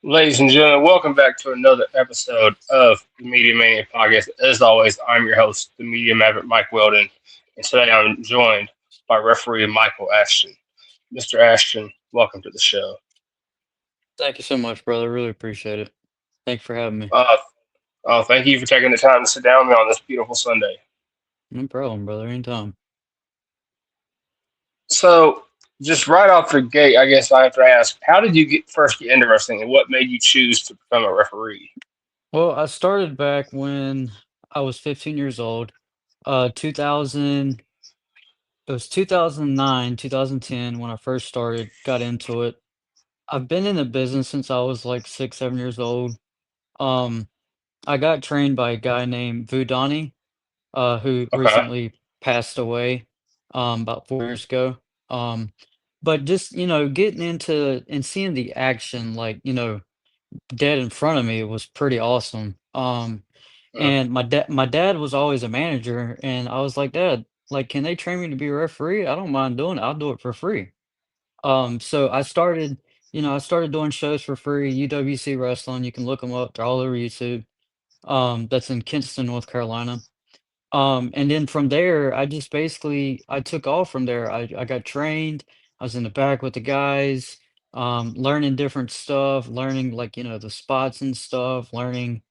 Ladies and gentlemen, welcome back to another episode of the Media Mania Podcast. As always, I'm your host, the Media Maverick, Mike Weldon, and today I'm joined by referee Michael Ashton. Mr. Ashton, welcome to the show. Thank you so much, brother. Really appreciate it. Thank you for having me. Uh, Thank you for taking the time to sit down with me on this beautiful Sunday. No problem, brother. Anytime. So, just right off the gate, I guess I have to ask, how did you first get into wrestling, and what made you choose to become a referee? Well, I started back when I was 15 years old. 2000, it was 2009, 2010 when I first started, got into it. I've been in the business since I was like 6, 7 years old. Um, I got trained by a guy named Vudani, who Okay. recently passed away, about 4 years ago. Um, but just, getting into and seeing the action, like, dead in front of me was pretty awesome. Mm, And my dad was always a manager, and I was like, "Dad, like, can they train me to be a referee? I don't mind doing it. I'll do it for free." So I started doing shows for free, UWC Wrestling. You can look them up. They're all over YouTube. That's in Kinston, North Carolina. And then from there, I took off from there. I got trained. I was in the back with the guys, learning different stuff, learning like, the spots and stuff, learning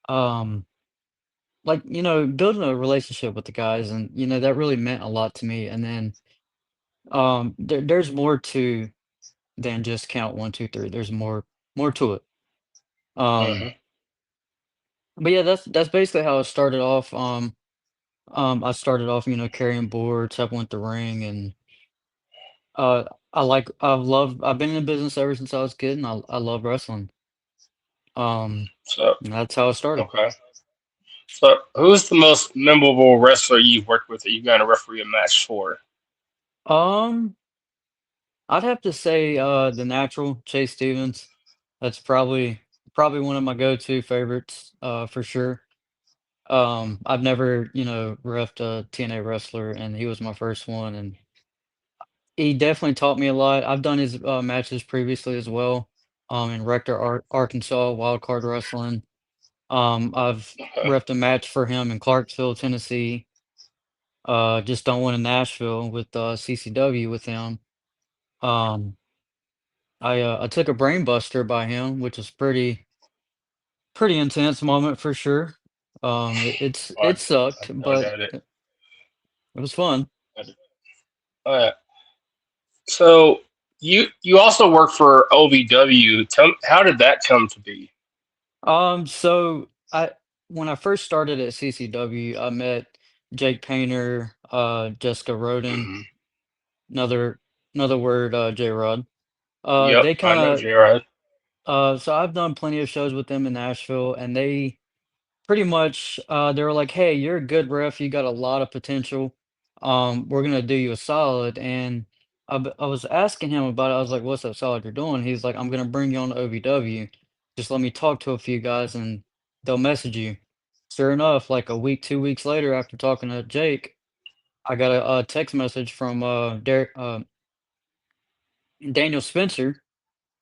um building a relationship with the guys, and that really meant a lot to me. And then there's more to than just count one, two, three. There's more to it. Um mhm. but yeah, that's basically how it started off. I started off, carrying boards, helping with the ring, and Uh, I've been in the business ever since I was a kid, and I love wrestling. Um, So, and that's how it started. okay. So, who's the most memorable wrestler you've worked with that you've got to referee a match for? Um, I'd have to say the natural Chase Stevens. That's probably one of my go-to favorites, for sure. I've never, reffed a TNA wrestler, and he was my first one, and he definitely taught me a lot. I've done his matches previously as well, in Rector, Arkansas, Wild Card Wrestling. I've Okay. reffed a match for him in Clarksville, Tennessee. Just done one in Nashville with CCW with him. Um, I took a brain buster by him, which was pretty intense moment for sure. I, It sucked, I but doubt it. it was fun. Uh, so, you also work for OVW. How did that come to be? So when I first started at CCW, I met Jake Painter, Jessica Roden, Hmm. another another word, J Rod. Yep, They I kind know of Jared. So I've done plenty of shows with them in Nashville, and they pretty much they were like, "Hey, you're a good ref. You got a lot of potential. We're gonna do you a solid." And I was asking him about it. I was like, "What's that solid you're doing?" He's like, "I'm gonna bring you on to OVW. Just let me talk to a few guys, and they'll message you." Sure enough, like a week, 2 weeks later, after talking to Jake, I got a text message from Daniel Spencer.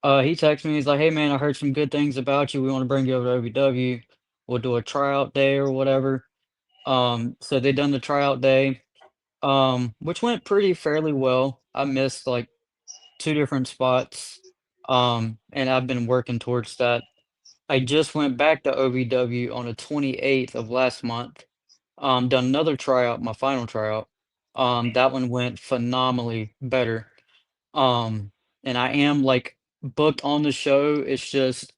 He texted me. He's like, "Hey man, I heard some good things about you. We want to bring you over to OVW. We'll do a tryout day or whatever." So they done the tryout day, which went pretty fairly well. I missed like two different spots, and I've been working towards that. I just went back to OVW on the 28th of last month. Done another tryout, my final tryout. That one went phenomenally better. Um, and I am like booked on the show. It's just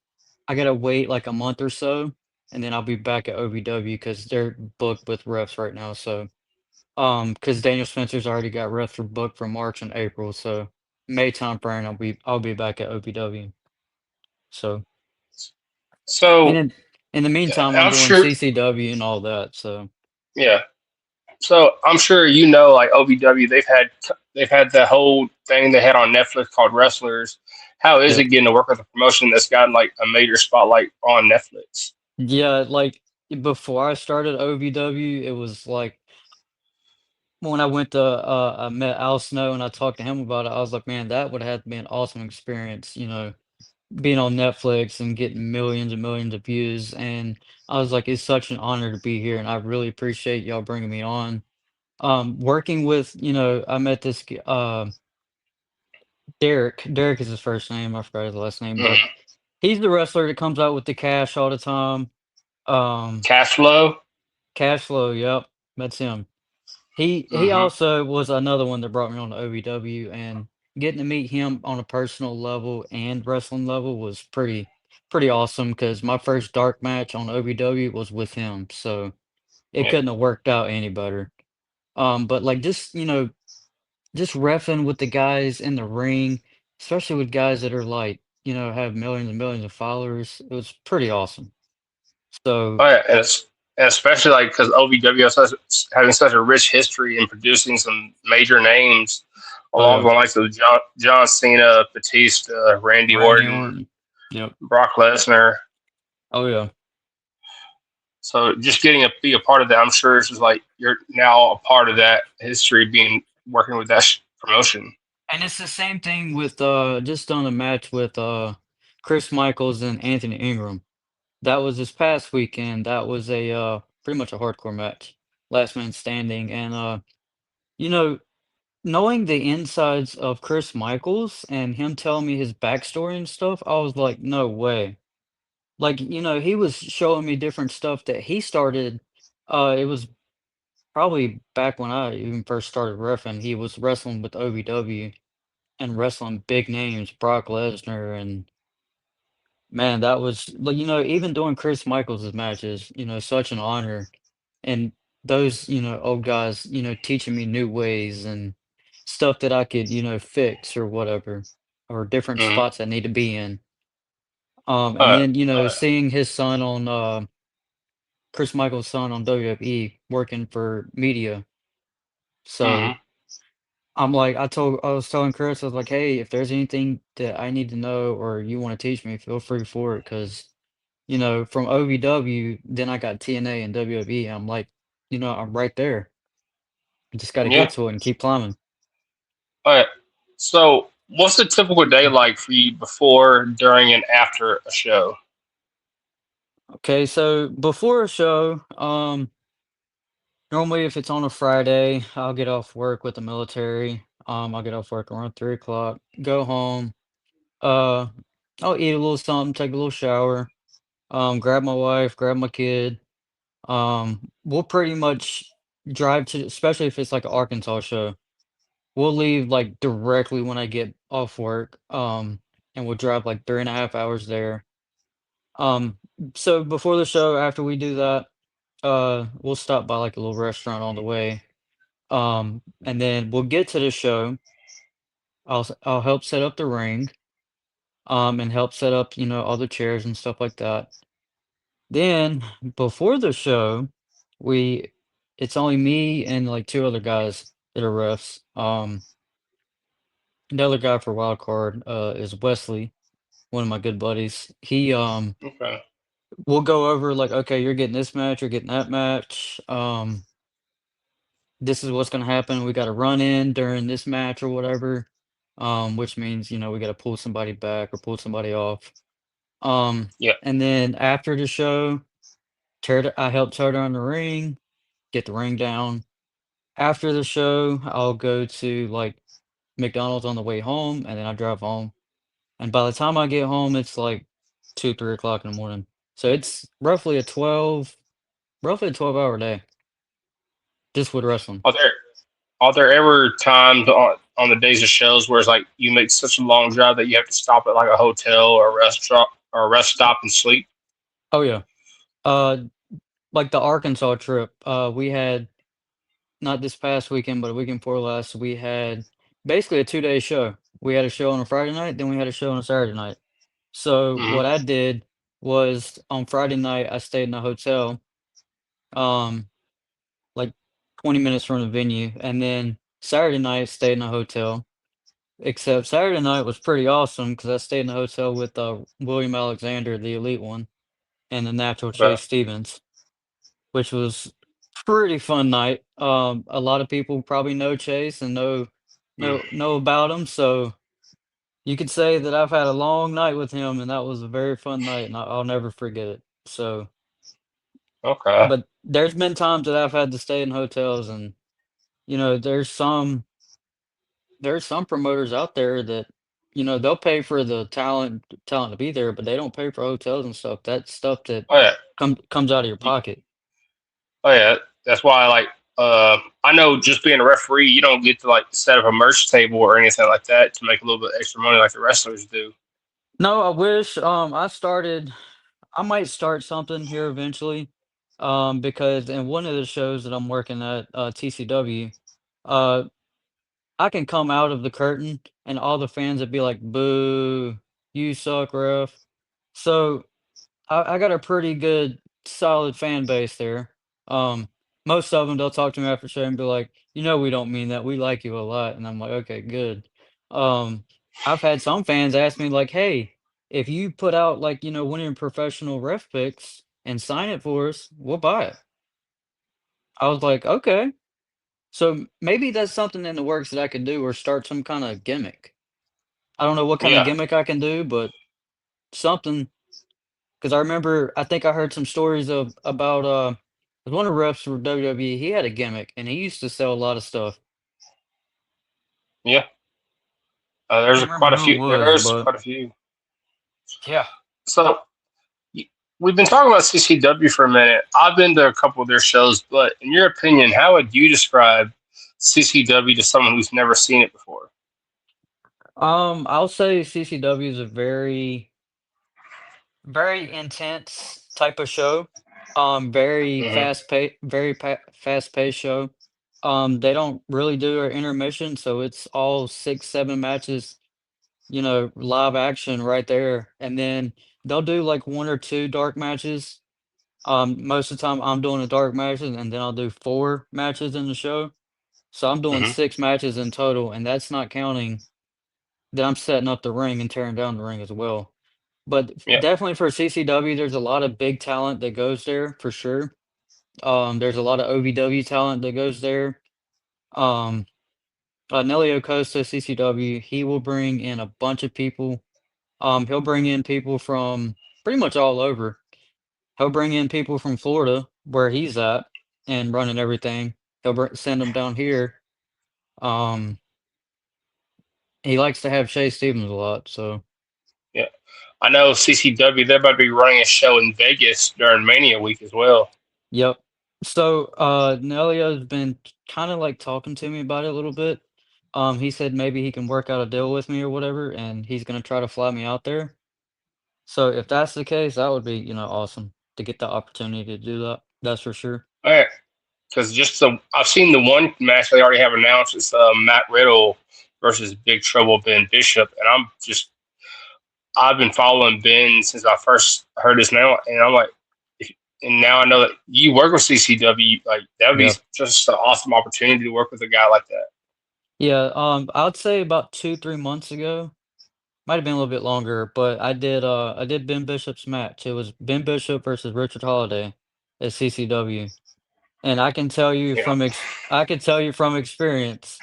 I gotta wait like a month or so, and then I'll be back at OVW because they're booked with refs right now. So, because Daniel Spencer's already got refs for booked for March and April, so May time frame I'll be back at OVW. So, and So in the meantime, I'm I'm doing sure, CCW and all that. So, yeah. So I'm sure like OVW, they've had the whole thing they had on Netflix called Wrestlers. How is yeah, it getting to work with a promotion that's got like a major spotlight on Netflix? yeah. Like before I started OVW, it was like when I went to, I met Al Snow and I talked to him about it, I was like, "Man, that would have to be an awesome experience," being on Netflix and getting millions and millions of views, and I was like, "It's such an honor to be here, and I really appreciate y'all bringing me on." Working with, I met this Derek is his first name, I forgot his last name, but Mm. he's the wrestler that comes out with the cash all the time. Um, Cash flow. Cash Flow, yep, that's him. He Hmm. also was another one that brought me on to OVW, and getting to meet him on a personal level and wrestling level was pretty awesome. Because my first dark match on OVW was with him, so it Yeah. couldn't have worked out any better. But, like, just reffing with the guys in the ring, especially with guys that are, like, have millions and millions of followers, it was pretty awesome. So Oh yeah, and especially like because OVW is having such a rich history in producing some major names oh, along yeah, the likes of John Cena, Batista, Randy Randy Orton, Orton. Yep. Brock Lesnar. Oh, yeah. So just getting to be a part of that, I'm sure it's just like you're now a part of that history, being working with that promotion. And it's the same thing with just done a match with Chris Michaels and Anthony Ingram. That was this past weekend. That was a pretty much a hardcore match. Last man standing. And you know, knowing the insides of Chris Michaels and him telling me his backstory and stuff, I was like, no way. Like, he was showing me different stuff that he started. It was probably back when I even first started reffing. He was wrestling with OVW and wrestling big names, Brock Lesnar, and man, that was like, even doing Chris Michaels' matches, such an honor. And those, old guys, teaching me new ways and stuff that I could, fix or whatever, or different Mm-hmm. spots I need to be in. And Uh, then, seeing his son on Chris Michaels' son on WWE working for media. So mm-hmm. I was telling Chris, I was like, "Hey, if there's anything that I need to know or you wanna teach me, feel free for it." Because from OVW, then I got TNA and WWE, I'm like, I'm right there. I just gotta get Yeah. to it and keep climbing. Uh, so what's a typical day like for you before, during, and after a show? Okay, so before a show, normally if it's on a Friday, I'll get off work with the military. I'll get off work around 3 o'clock, go home, uh, I'll eat a little something, take a little shower, grab my wife, grab my kid. We'll pretty much drive to, especially if it's like an Arkansas show. We'll leave like directly when I get off work. And we'll drive like 3.5 hours there. Um, so before the show, after we do that, we'll stop by like a little restaurant on the way. And then we'll get to the show. I'll help set up the ring. And help set up, all the chairs and stuff like that. Then before the show, we it's only me and like two other guys that are refs. The other guy for wild card is Wesley, one of my good buddies. Okay. We'll go over like, okay, you're getting this match, you're getting that match. This is what's gonna happen. We got to run in during this match or whatever. Which means we got to pull somebody back or pull somebody off. Um, Yeah. and then after the show, I help tear down the ring, get the ring down. After the show, I'll go to, like, McDonald's on the way home, and then I drive home, and by the time I get home, it's, like, 2, 3 o'clock in the morning. So it's roughly a 12-hour day just with wrestling. Oh, there. are there ever times on the days of shows where it's like you make such a long drive that you have to stop at like a hotel or a restaurant or a rest stop and sleep? Oh yeah. Uh, like the Arkansas trip, we had not this past weekend, but a weekend before last, we had basically a 2-day show. We had a show on a Friday night, then we had a show on a Saturday night. So Hmm. what I did was on Friday night, I stayed in a hotel, um, like 20 minutes from the venue, and then Saturday night stayed in a hotel. Except Saturday night was pretty awesome because I stayed in a hotel with William Alexander, the elite one, and the natural Okay. Chase Stevens, which was pretty fun night. A lot of people probably know Chase and Mm. know about him, so you could say that I've had a long night with him, and that was a very fun night, and I'll never forget it. So, Okay. but there's been times that I've had to stay in hotels, and there's some promoters out there that they'll pay for the talent to be there, but they don't pay for hotels and stuff. That's stuff that Oh yeah. comes out of your You, pocket. oh yeah. That's why like I know just being a referee, you don't get to like set up a merch table or anything like that to make a little bit extra money like the wrestlers do. No, I wish. I might start something here eventually, because in one of the shows that I'm working at, TCW, uh, I can come out of the curtain and all the fans would be like, "Boo, you suck, ref." So I got a pretty good solid fan base there. Um, Most of them, they'll talk to me after show and be like, we don't mean that. We like you a lot." And I'm like, "Okay, good." Um, I've had some fans ask me like, "Hey, if you put out like, one of your professional ref picks and sign it for us, we'll buy it." I was like, "Okay." So maybe that's something in the works that I could do or start some kind of gimmick. I don't know what kind of Yeah. gimmick I can do, but something. 'Cause I think I heard some stories of about, one of the refs for WWE, he had a gimmick, and he used to sell a lot of stuff. Yeah. There's Can't remember quite a who it few. was, There's but quite a few. yeah. So y- we've been talking about CCW for a minute. I've been to a couple of their shows, but in your opinion, how would you describe CCW to someone who's never seen it before? I'll say CCW is a very, very intense type of show. Hmm. Very fast-paced show. They don't really do an intermission, so it's all 6, 7 matches, live action right there, and then they'll do, like, 1 or 2 dark matches. Most of the time, I'm doing the dark matches, and then I'll do 4 matches in the show. So I'm doing Hmm. 6 matches in total, and that's not counting that I'm setting up the ring and tearing down the ring as well. But Yeah. definitely for CCW, there's a lot of big talent that goes there for sure. There's a lot of OVW talent that goes there. Um, Nelly Costa, CCW, he will bring in a bunch of people. He'll bring in people from pretty much all over. He'll bring in people from Florida, where he's at, and running everything. Send them down here. Um, he likes to have Shay Stevens a lot, so Yeah. I know CCW. They're about to be running a show in Vegas during Mania week as well. yep. So, Nelio's been kinda, like, talking to me about it a little bit. He said maybe he can work out a deal with me or whatever, and he's gonna try to fly me out there. So, if that's the case, that would be, awesome to get the opportunity to do that. That's for sure. All right. Because I've seen the one match they already have announced. It's Matt Riddle versus Big Trouble Ben Bishop, and I've been following Ben since I first heard his name, and I'm like, and now I know that you work with CCW. Like that would be Yeah. just an awesome opportunity to work with a guy like that. Yeah, I'd say about 2, 3 months ago. Might have been a little bit longer, but I did Ben Bishop's match. It was Ben Bishop versus Richard Holiday at CCW, and Yeah. I can tell you from experience,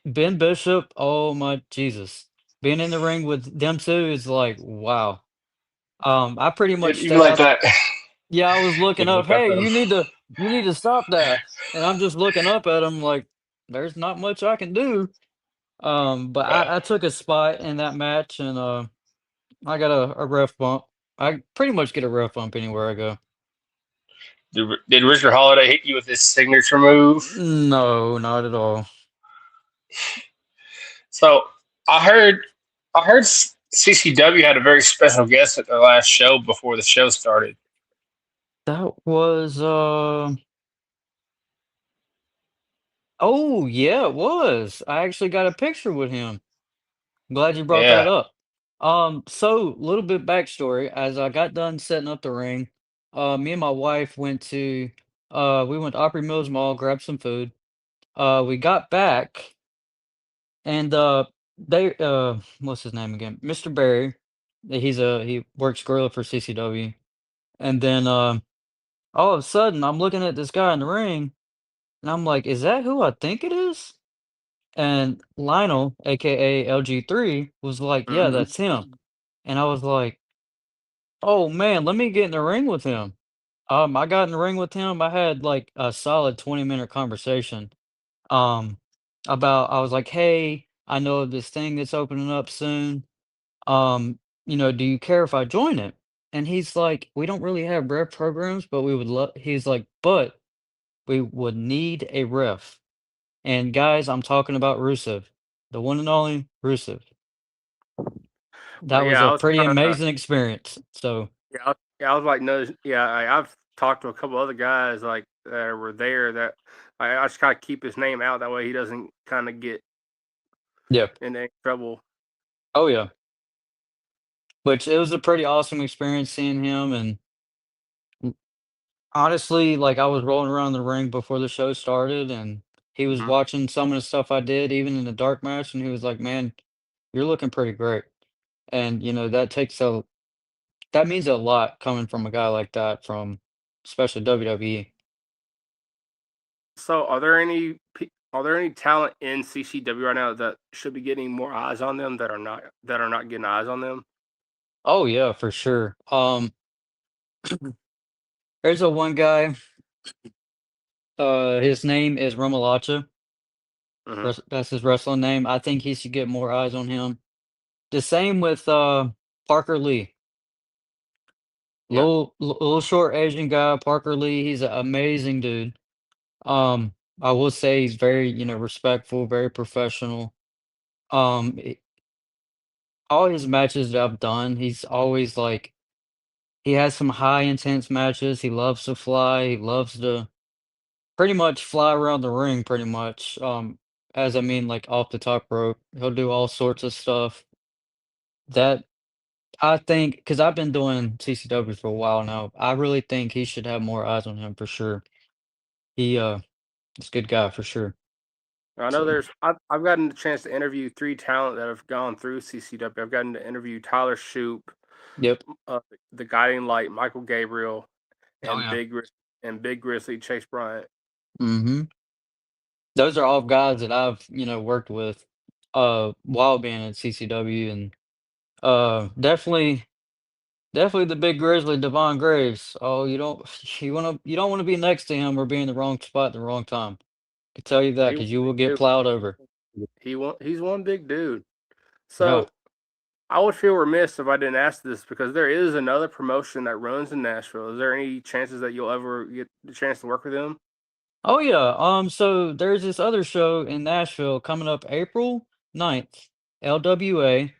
Ben Bishop, oh my Jesus, being in the ring with them 2 is like, wow. I pretty much Even stay like out. that, Yeah, I was you looking can up, look up "Hey, at him. you need to stop that," and I'm just looking up at him like, "There's not much I can do." But Yeah. I took a spot in that match, and, I got a ref bump. I pretty much get a ref bump anywhere I go. Did Richard Holiday hit you with his signature move? No, not at all. So I heard I heard CCW had a very special guest at their last show before the show started. That was oh yeah, it was. I actually got a picture with him. Glad you brought that Yeah, up. So little bit backstory. As I got done setting up the ring, me and my wife we went to Opry Mills Mall, grabbed some food. We got back and they what's his name again? Mr. Barry. He works gorilla for CCW. And then all of a sudden I'm looking at this guy in the ring and I'm like, is that who I think it is? And Lionel, aka LG3, was like, yeah, hmm that's him. And I was like, oh man, let me get in the ring with him. I got in the ring with him. I had like a solid 20-minute conversation. Um, about I was like, hey, I know of this thing that's opening up soon. Do you care if I join it? And he's like, we don't really have ref programs, but we would love. He's like, but we would need a ref. And guys, I'm talking about Rusev, the one and only Rusev. That Well, was yeah, a I was pretty kind of amazing experience. So, yeah, I was like, no, yeah, I've talked to a couple other guys like that were there that I just kind of keep his name out that way he doesn't kind of get yeah. in any trouble. Oh, yeah. Which it was a pretty awesome experience seeing him. And mm, honestly, like I was rolling around the ring before the show started, and he was hmm watching some of the stuff I did, even in the dark match. And he was like, man, you're looking pretty great. And, that means a lot coming from a guy like that, from especially WWE. So, are there any talent in CCW right now that should be getting more eyes on them that are not getting eyes on them? Oh, yeah, for sure. There's a one guy, his name is Romalacha. hmm That's his wrestling name. I think he should get more eyes on him. The same with Parker Lee. Yeah. Little short Asian guy, Parker Lee. He's an amazing dude. I will say he's very, respectful, very professional. Um, i- all his matches that I've done, he's always like he has some high intense matches. He loves to fly. He loves to pretty much fly around the ring, pretty much. As I mean, like off the top rope. He'll do all sorts of stuff. That I think, because I've been doing CCW for a while now, I really think he should have more eyes on him for sure. He's a good guy for sure. I know So, I've gotten the chance to interview three talent that have gone through CCW. I've gotten to interview Tyler Shoop, yep. uh, the Guiding Light, Michael Gabriel, Oh and yeah. Big Grizzly Chase Bryant. Hmm. Those are all guys that I've, worked with while being at CCW. And definitely the big grizzly Devon Graves. Oh, you don't want to be next to him or be in the wrong spot at the wrong time. I can tell you that He because you will get plowed over. he's one big dude. Yeah. So I would feel remiss if I didn't ask this because there is another promotion that runs in Nashville. Is there any chances that you'll ever get the chance to work with them? Oh yeah. So there's this other show in Nashville coming up April 9th. LWA.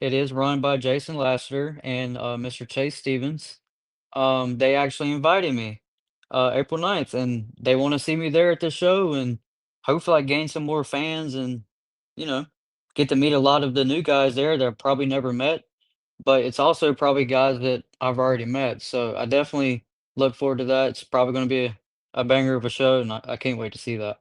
It is run by Jason Lassiter and Mr. Chase Stevens. They actually invited me April 9th, and they want to see me there at the show, and hopefully I gain some more fans and, you know, get to meet a lot of the new guys there that I've probably never met. But it's also probably guys that I've already met. So I definitely look forward to that. It's probably going to be a banger of a show, and I can't wait to see that.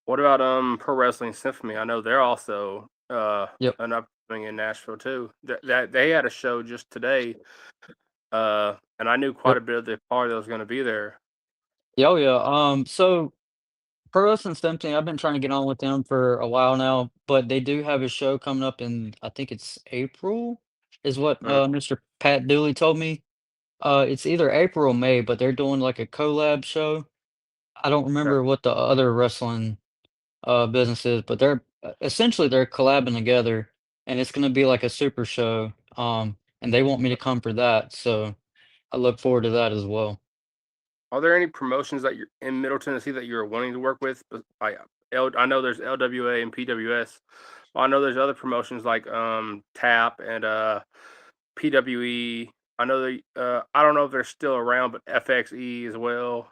What about Pro Wrestling Symphony? I know they're also Yep. an upcoming in Nashville too. That they had a show just today, and I knew quite Yep. a bit of the party that was going to be there. Yeah, oh yeah. So Pro Wrestling Symphony, I've been trying to get on with them for a while now, but they do have a show coming up in, I think it's April, is what Mm, Mr. Pat Dooley told me. It's either April or May, but they're doing like a collab show. I don't okay. remember what the other wrestling business is, but essentially they're collabing together, and it's gonna be like a super show. And they want me to come for that, so I look forward to that as well. Are there any promotions that you're in Middle Tennessee that you're wanting to work with? I know there's LWA and PWS. I know there's other promotions like TAP and PWE. I know I don't know if they're still around, but FXE as well.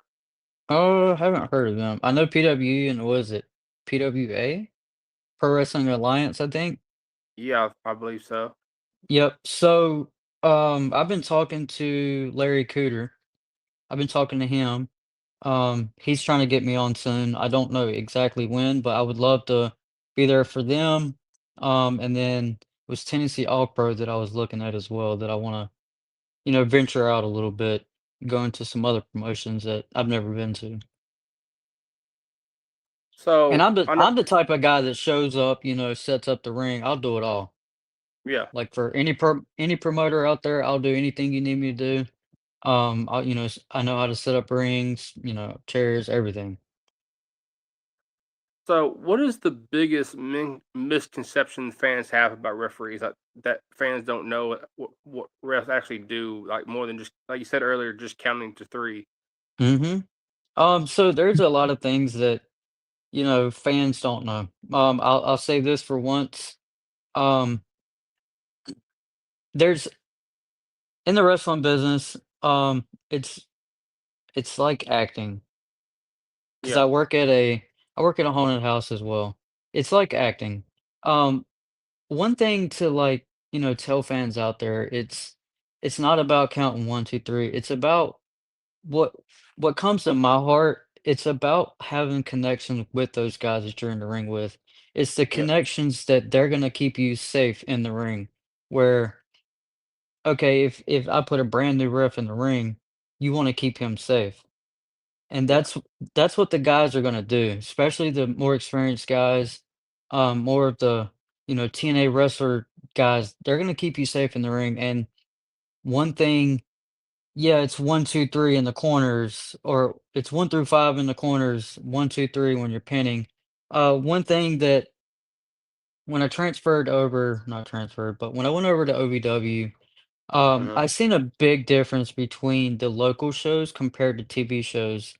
Oh, I haven't heard of them. I know PWE and what is it? PWA? Pro Wrestling Alliance, I think. Yeah, I believe so. Yep. So, I've been talking to Larry Cooter. I've been talking to him. He's trying to get me on soon. I don't know exactly when, but I would love to be there for them. And then it was Tennessee All Pro that I was looking at as well that I want to, venture out a little bit, go into some other promotions that I've never been to. And So I'm the I know, I'm the type of guy that shows up, sets up the ring. I'll do it all. yeah. Like for any promoter out there, I'll do anything you need me to do. I know how to set up rings, chairs, everything. So what is the biggest misconception fans have about referees that fans don't know what refs actually do? Like more than just like you said earlier, just counting to three. Mhm. So there's a lot of things that, fans don't know. I'll say this for once. Um, there's in the wrestling business, it's it's like acting. 'Cause Yeah, I work at a haunted house as well. It's like acting. Um, One thing to, like, tell fans out there, it's not about counting 1, 2, 3. It's about what what comes to my heart, it's about having connections with those guys that you're in the ring with. It's the yeah, connections that they're gonna keep you safe in the ring, where, okay, if I put a brand new ref in the ring, you wanna keep him safe. And yeah, that's what the guys are gonna do, especially the more experienced guys, more of the, TNA wrestler guys, they're gonna keep you safe in the ring, and one thing, yeah, it's 1, 2, 3 in the corners, or it's 1 through 5 in the corners, 1, 2, 3 when you're pinning. One thing that when I transferred over, not transferred, but when I went over to OVW, uh-huh, I seen a big difference between the local shows compared to TV shows.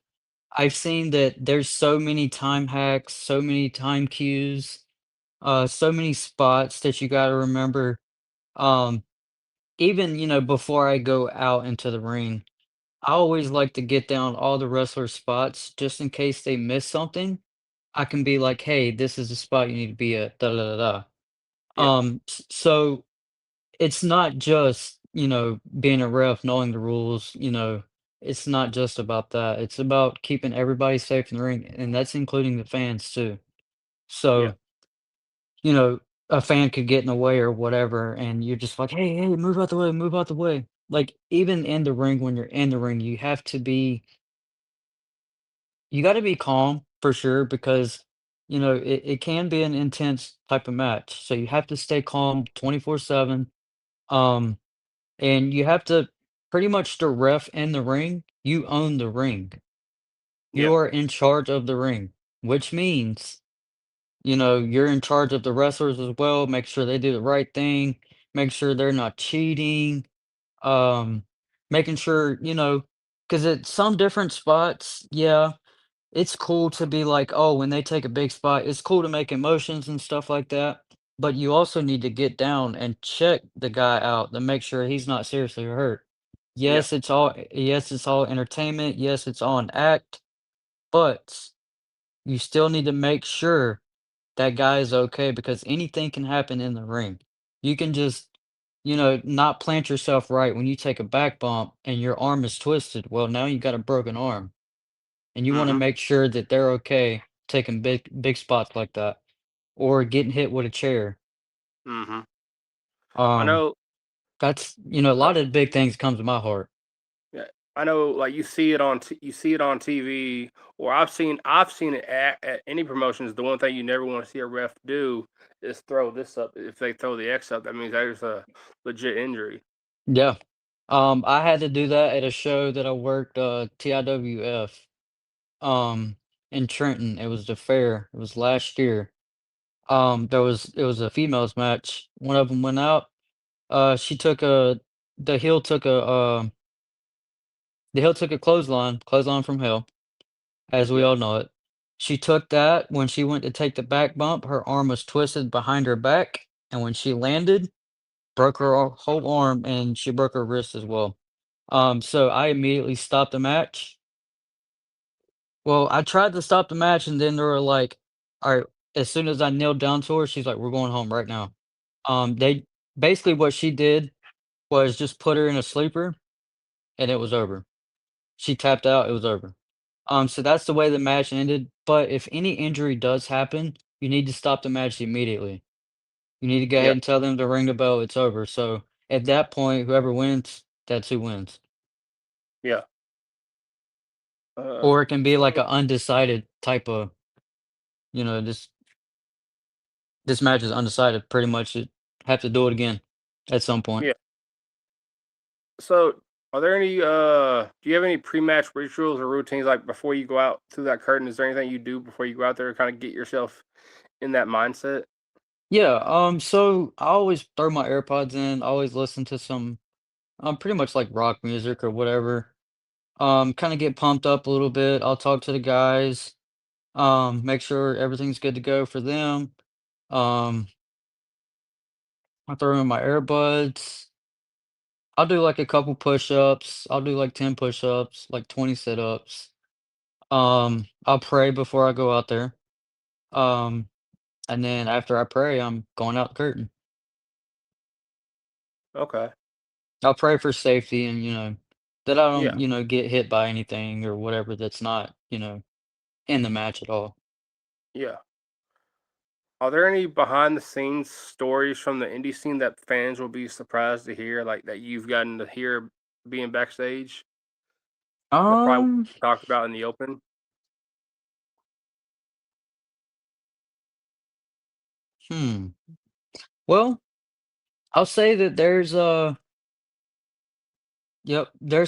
I've seen that there's so many time hacks, so many time cues, so many spots that you gotta remember. Um, Even, before I go out into the ring, I always like to get down all the wrestlers' spots just in case they miss something. I can be like, "Hey, this is the spot you need to be at, da da da da." yeah, So it's not just, being a ref, knowing the rules, it's not just about that. It's about keeping everybody safe in the ring, and that's including the fans too. yeah, So, you know, a fan could get in the way or whatever, and you're just like, "Hey, hey, move out the way, move out the way." Like, even in the ring, when you're in the ring, you gotta be calm for sure because, it can be an intense type of match. So you have to stay calm 24/7. Um And you have to pretty much the ref in the ring, you own the ring. yeah, You are in charge of the ring, which means, you're in charge of the wrestlers as well. Make sure they do the right thing, make sure they're not cheating, um, making sure, because at some different spots, yeah, it's cool to be like, oh, when they take a big spot, it's cool to make emotions and stuff like that. But you also need to get down and check the guy out to make sure he's not seriously hurt. yeah, Yes, it's all entertainment. Yes, it's all an act, but you still need to make sure that guy is okay because anything can happen in the ring. You can just, not plant yourself right when you take a back bump and your arm is twisted. Well, now you got a broken arm and you wanna mm-hmm, make sure that they're okay taking big spots like that or getting hit with a chair. mm-hmm. I Um, know. that's a Uh, lot of big things comes to my heart. yeah, I know. Like you see it on TV, or I've seen it at any promotions. The one thing you never want to see a ref do is throw this up. If they throw the X up, that means there's a legit injury. Yeah. I had to do that at a show that I worked, TIWF, um, in Trenton. It was the fair. It was last year. It was a females match. One of them went out. She took a The heel took The Hill took a clothesline from Hell, as we Yeah. all know it. She took that when she went to take the back bump, her arm was twisted behind her back, and when she landed, broke her whole arm, and she broke her wrist as well. So I immediately stopped the match. Well, I tried to stop the match, and then they were like, "All right." As soon as I knelt down to her, she's like, "We're going home right now." They basically what she did was just put her in a sleeper, and it was over. She tapped out, it was over. So that's the way the match ended. But if any injury does happen, you need to stop the match immediately. You need to go Yeah. ahead and tell them to ring the bell. It's over. So at that point, whoever wins, that's who wins. Yeah. Uh, Or it can be like so an undecided type of, this match is undecided. Pretty much, you have to do it again at some point. yeah. So are there any do you have any pre-match rituals or routines like before you go out through that curtain? Is there anything you do before you go out there to kind of get yourself in that mindset? Yeah. So I always throw my AirPods in. I always listen to some, pretty much like rock music or whatever. Kind of get pumped up a little bit. I'll talk to the guys. Make sure everything's good to go for them. Um, I throw in my earbuds. I'll do like a couple push-ups. I'll do like 10 push-ups, like 20 sit-ups. I'll pray before I go out there. Um, and then after I pray, I'm going out the curtain. Okay. I'll pray for safety and, that I Yeah. don't, get hit by anything or whatever that's not, in the match at all. Yeah. Are there any behind the scenes stories from the indie scene that fans will be surprised to hear, like that you've gotten to hear being backstage that probably Um, won't be talked about in the open? hmm. Well, I'll say that there's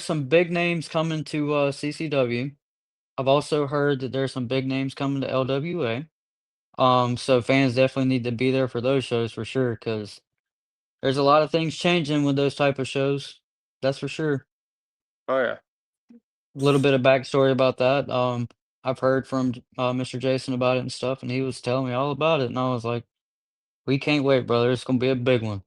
some big names coming to CCW. I've also heard that there's some big names coming to LWA. So fans definitely need to be there for those shows for sure, because there's a lot of things changing with those type of shows. That's for sure. Oh yeah. A little bit of backstory about that. I've heard from Mr. Jason about it and stuff, and he was telling me all about it, and I was like, "We can't wait, brother. It's gonna be a big one."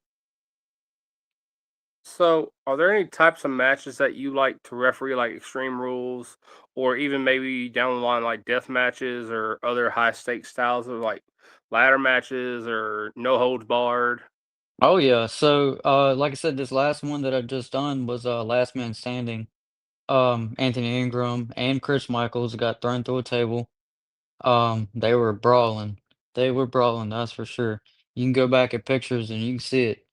So, are there any types of matches that you like to referee, like Extreme Rules, or even maybe down the line, like death matches or other high stakes styles of like ladder matches or no holds barred? Oh yeah. So like I said, this last one that I just done was Last Man Standing. Anthony Ingram and Chris Michaels got thrown through a table. They were brawling. They were brawling, that's for sure. You can go back at pictures and you can see it.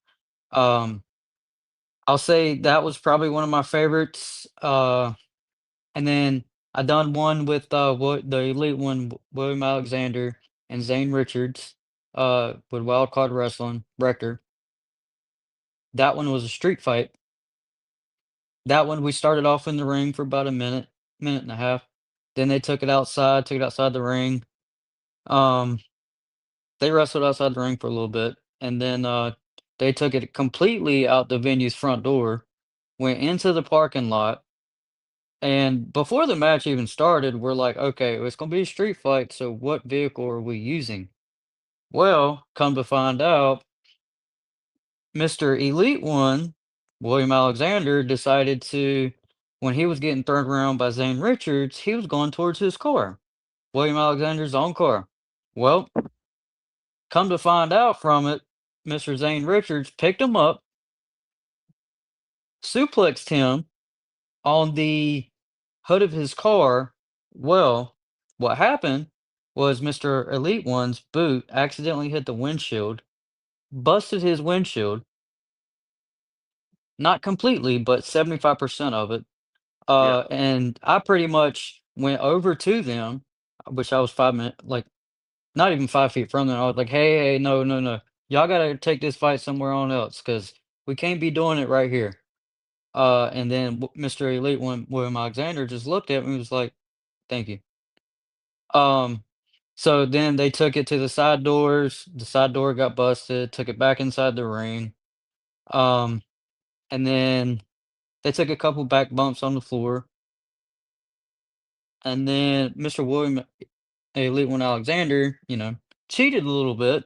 Um, I'll say that was probably one of my favorites. And then I done one with what the elite one, William Alexander and Zane Richards, with Wild Card Wrestling, Rector. That one was a street fight. That one we started off in the ring for about a minute, minute and a half. Then they took it outside the ring. Um, they wrestled outside the ring for a little bit, and then they took it completely out the venue's front door, went into the parking lot, and before the match even started, we're like, okay, it's gonna be a street fight, so what vehicle are we using? Well, come to find out, Mr. Elite One, William Alexander, decided to, when he was getting thrown around by Zane Richards, he was going towards his car, William Alexander's own car. Well, come to find out from it, Mr. Zane Richards picked him up, suplexed him on the hood of his car. Well, what happened was Mr. Elite One's boot accidentally hit the windshield, busted his windshield, not completely, but 75% of it. Yeah. And I pretty much went over to them, which I was 5 minutes, like not even 5 feet from them. I was like, hey, hey, no, no, no. Y'all got to take this fight somewhere on else because we can't be doing it right here. And then Mr. Elite One, William Alexander, just looked at me and was like, thank you. Um, so then they took it to the side doors. The side door got busted, took it back inside the ring. Um, and then they took a couple back bumps on the floor. And then Mr. William Elite One Alexander, cheated a little bit.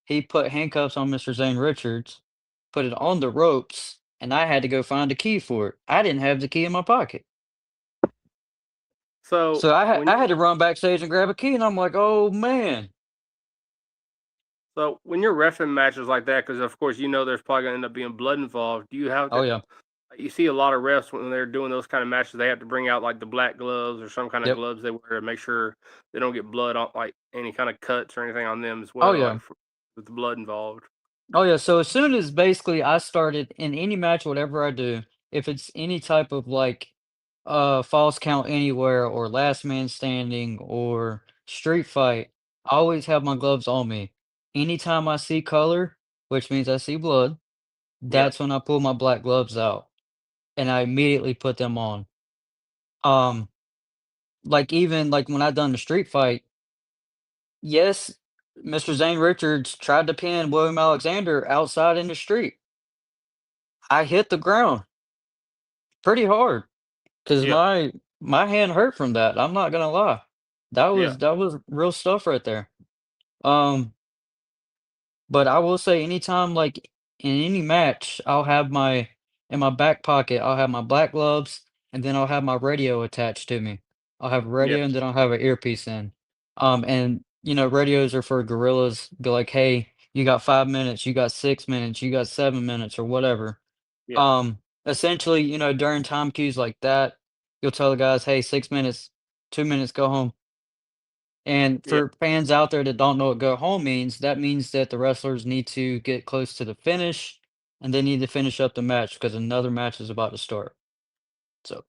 He put handcuffs on Mr. Zane Richards, put it on the ropes, and I had to go find a key for it. I didn't have the key in my pocket. So So when I had to run backstage and grab a key, and I'm like, "Oh, man." when you're reffing matches like that, because of course there's probably gonna end up being blood involved. Do you have Oh, to? yeah. You see a lot of refs when they're doing those kind of matches, they have to bring out like the black gloves or some kind of Yep. gloves they wear to make sure they don't get blood on like any kind of cuts or anything on them as Oh, well, yeah. like with the blood involved. Oh, yeah, so as soon as basically I started in any match, whatever I do, if it's any type of, like, false count anywhere or last man standing or street fight, I always have my gloves on me. Anytime I see color, which means I see blood, Yeah, that's when I pull my black gloves out, and I immediately put them on. Um, like, even, like, when I done the street fight, yes, Mr. Zane Richards tried to pin William Alexander outside in the street. I hit the ground pretty hard, 'cause yeah, my hand hurt from that, I'm not gonna lie. yeah, That was real stuff right there. Um, but I will say anytime, like, in any match, I'll have my in my back pocket, I'll have my black gloves, and then I'll have my radio attached to me. I'll have a yeah, radio, and then I'll have an earpiece in. And, radios are for gorillas, be like, "Hey, you got 5 minutes, you got 6 minutes, you got 7 minutes," or whatever. yeah, Essentially, during time cues like that, you'll tell the guys, "Hey, 6 minutes, 2 minutes, go home." And yeah, for fans out there that don't know what go home means, that means that the wrestlers need to get close to the finish and they need to finish up the match because another match is about to start. So,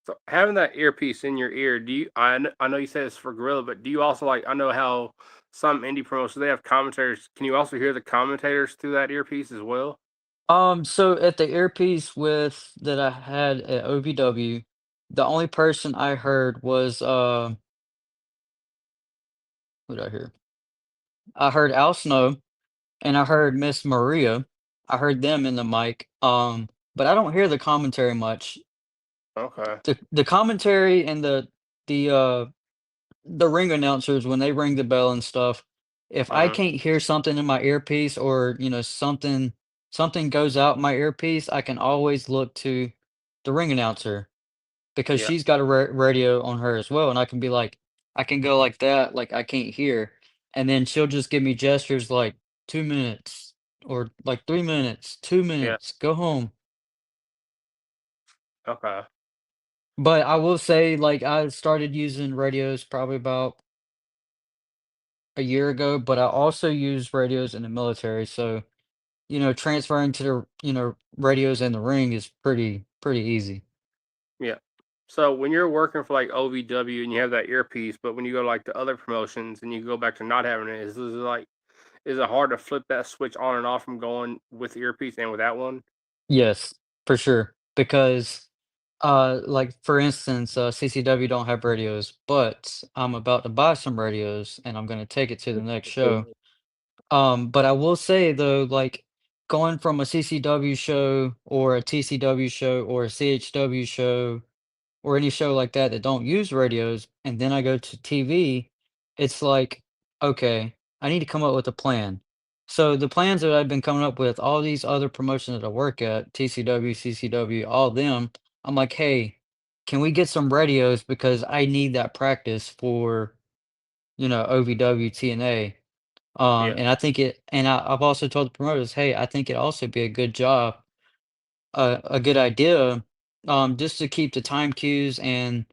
So having that earpiece in your ear, do you? I know you said it's for Gorilla, but do you also like? I know how some indie promotions they have commentators. Can you also hear the commentators through that earpiece as well? so at the earpiece with that I had at OVW, the only person I heard was who did I hear? I heard Al Snow and I heard Miss Maria. I heard them in the mic. But I don't hear the commentary much. Okay. The commentary and the uh the ring announcers when they ring the bell and stuff, if I Uh-huh. can't hear something in my earpiece or, something goes out my earpiece, I can always look to the ring announcer because Yeah. she's got a radio on her as well, and I can be like I can go like that, like I can't hear, and then she'll just give me gestures like 2 minutes or like 3 minutes, 2 Yeah. minutes, go home. Okay. But I will say, like, I started using radios probably about a year ago, but I also use radios in the military, so, transferring to the, radios in the ring is pretty easy. Yeah. So when you're working for like OVW and you have that earpiece, but when you go like to other promotions and you go back to not having it, is it hard to flip that switch on and off from going with the earpiece and without one? Yes, for sure, because, like, for instance, CCW don't have radios, but I'm about to buy some radios, and I'm gonna take it to the next show. But I will say, though, like, going from a CCW show or a TCW show or a CHW show or any show like that that don't use radios, and then I go to TV, it's like, okay, I need to come up with a plan. So the plans that I've been coming up with, all these other promotions that I work at, TCW, CCW, all them, I'm like, hey, can we get some radios because I need that practice for, OVW, TNA. Yeah. And I think I've also told the promoters, hey, I think it'd also be a good job, a good idea, just to keep the time cues and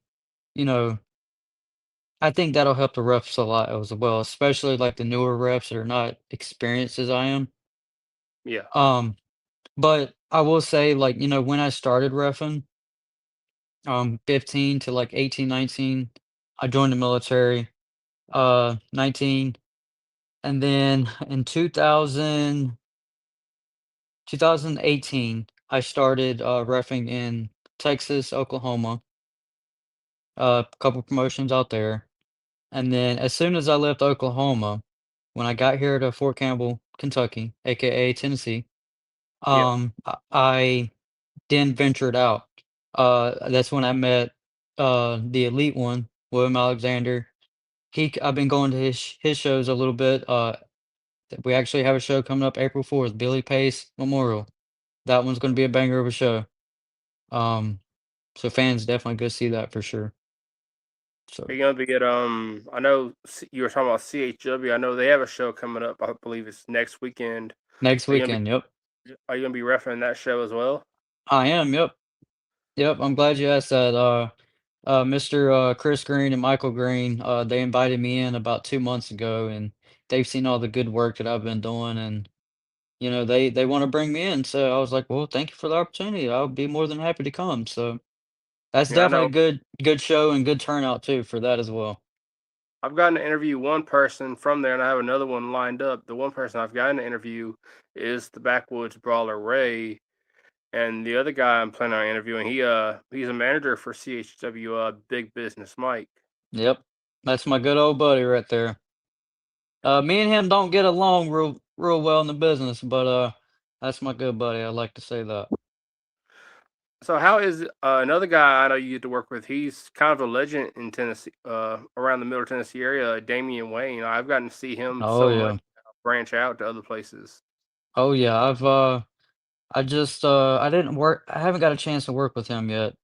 you know, I think that'll help the refs a lot as well, especially like the newer refs that are not experienced as I am. Yeah. Um, but I will say, like, when I started refing, 15 to like 18, 19, I joined the military, 19, and then in 2018, I started refing in Texas, Oklahoma, a couple promotions out there. And then as soon as I left Oklahoma, when I got here to Fort Campbell, Kentucky, AKA Tennessee, Yeah. I then ventured out. That's when I met the Elite One, William Alexander. I've been going to his shows a little bit. We actually have a show coming up April 4th, Billy Pace Memorial. That one's going to be a banger of a show. Um, so fans definitely go see that for sure. Are So you gonna be at I know you were talking about CHW. I know they have a show coming up. I believe it's next weekend. next Are you gonna weekend, yep, Are you gonna be refereeing that show as well? I am. Yep, yep. I'm glad you asked that. Mr. Chris Green and Michael Green, they invited me in about 2 months ago, and they've seen all the good work that I've been doing, and they want to bring me in. So I was like, well, thank you for the opportunity. I'll be more than happy to come. So that's Yeah, I definitely know. a good show and good turnout too for that as well. I've gotten to interview one person from there, and I have another one lined up. The one person I've gotten to interview is the Backwoods Brawler Ray, and the other guy I'm planning on interviewing, he's a manager for CHW, Big Business Mike. Yep, that's my good old buddy right there. Me and him don't get along real well in the business, but that's my good buddy. I like to say that. So how is another guy I know you get to work with? He's kind of a legend in Tennessee, around the Middle Tennessee area. Damian Wayne. I've gotten to see him Oh so much yeah, branch out to other places. oh yeah. I just I didn't work. I haven't got a chance to work with him yet.